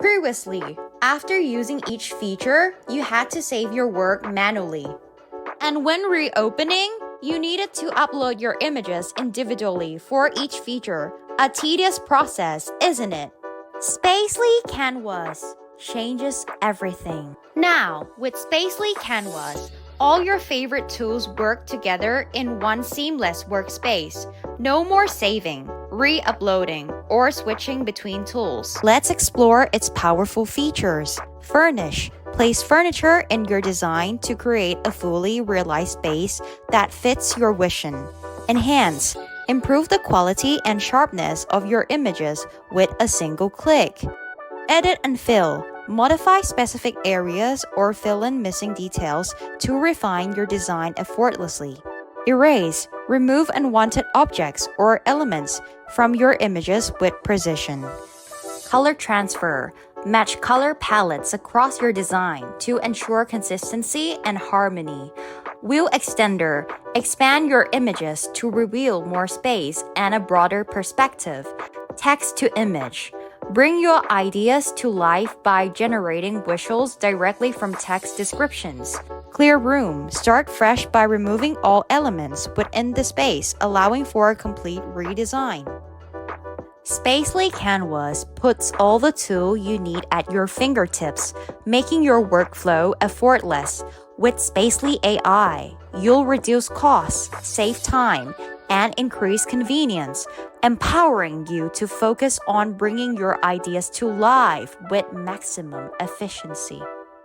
Previously, after using each feature, you had to save your work manually. And when reopening, you needed to upload your images individually for each feature. A tedious process, isn't it? Spacely Canvas changes everything. Now, with Spacely Canvas, all your favorite tools work together in one seamless workspace. No more saving, re-uploading, or switching between tools. Let's explore its powerful features. Furnish. Place furniture in your design to create a fully realized space that fits your vision. Enhance. Improve the quality and sharpness of your images with a single click. Edit and fill. Modify specific areas or fill in missing details to refine your design effortlessly. Erase. Remove unwanted objects or elements from your images with precision. Color transfer. Match color palettes across your design to ensure consistency and harmony. Wheel extender. Expand your images to reveal more space and a broader perspective. Text to image. Bring your ideas to life by generating visuals directly from text descriptions. Clear room. Start fresh by removing all elements within the space, allowing for a complete redesign. Spacely Canvas puts all the tools you need at your fingertips, making your workflow effortless. With Spacely AI, you'll reduce costs, save time, and increase convenience, empowering you to focus on bringing your ideas to life with maximum efficiency.